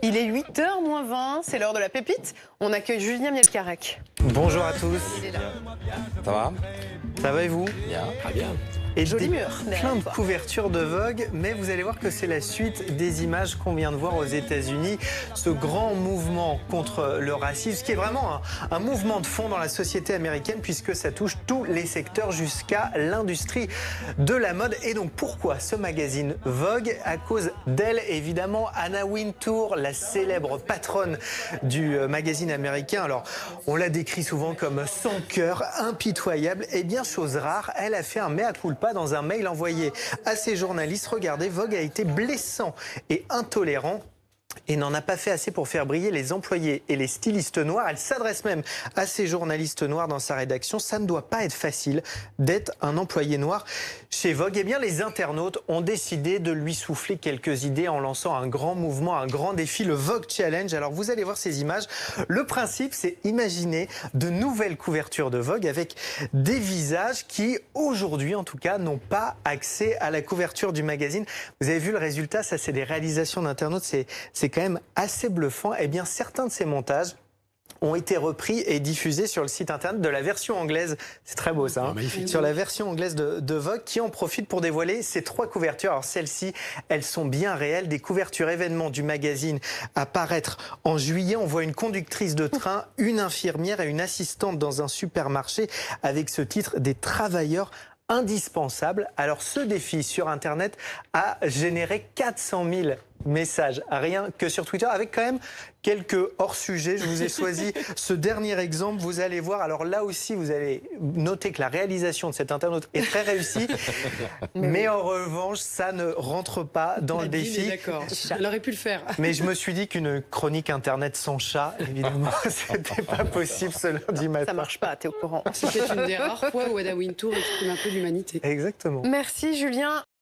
Il est 8h moins 20, c'est l'heure de la pépite. On accueille Julien Mielcarrec. Bonjour à tous. Il est là. Ça va? Ça va et vous? Bien, très bien. Et Joli mur. plein de couvertures de Vogue, mais vous allez voir que c'est la suite des images qu'on vient de voir aux États-Unis. Ce grand mouvement contre le racisme, qui est vraiment un mouvement de fond dans la société américaine, puisque ça touche tous les secteurs jusqu'à l'industrie de la mode. Et donc pourquoi ce magazine Vogue? À cause d'elle, évidemment, Anna Wintour, la célèbre patronne du magazine américain. Alors, on la décrit souvent comme sans cœur, impitoyable. Et bien, chose rare, elle a fait un mea culpa dans un mail envoyé à ses journalistes. Regardez, Vogue a été blessant et intolérant et n'en a pas fait assez pour faire briller les employés et les stylistes noirs. Elle s'adresse même à ces journalistes noirs dans sa rédaction. Ça ne doit pas être facile d'être un employé noir chez Vogue. Eh bien, les internautes ont décidé de lui souffler quelques idées en lançant un grand mouvement, un grand défi, le Vogue Challenge. Alors, vous allez voir ces images. Le principe, c'est imaginer de nouvelles couvertures de Vogue avec des visages qui, aujourd'hui en tout cas, n'ont pas accès à la couverture du magazine. Vous avez vu le résultat, ça c'est des réalisations d'internautes, c'est quand même assez bluffant. Eh bien, certains de ces montages ont été repris et diffusés sur le site internet de la version anglaise. C'est très beau ça, hein, sur la version anglaise de Vogue, qui en profite pour dévoiler ces trois couvertures. Alors celles-ci, elles sont bien réelles. Des couvertures événements du magazine à paraître en juillet. On voit une conductrice de train, une infirmière et une assistante dans un supermarché avec ce titre « Des travailleurs indispensables ». Alors ce défi sur internet a généré 400 000 messages, rien que sur Twitter, avec quand même quelques hors-sujets. Je vous ai choisi ce dernier exemple, vous allez voir. Alors là aussi, vous allez noter que la réalisation de cet internaute est très réussie, mais en revanche, ça ne rentre pas dans le défi. D'accord, elle aurait pu le faire. Mais je me suis dit qu'une chronique internet sans chat, évidemment, c'était pas possible ce lundi matin. Ça marche pas, t'es au courant. C'était une des rares fois où Anna Wintour exprime un peu l'humanité. Exactement. Merci Julien.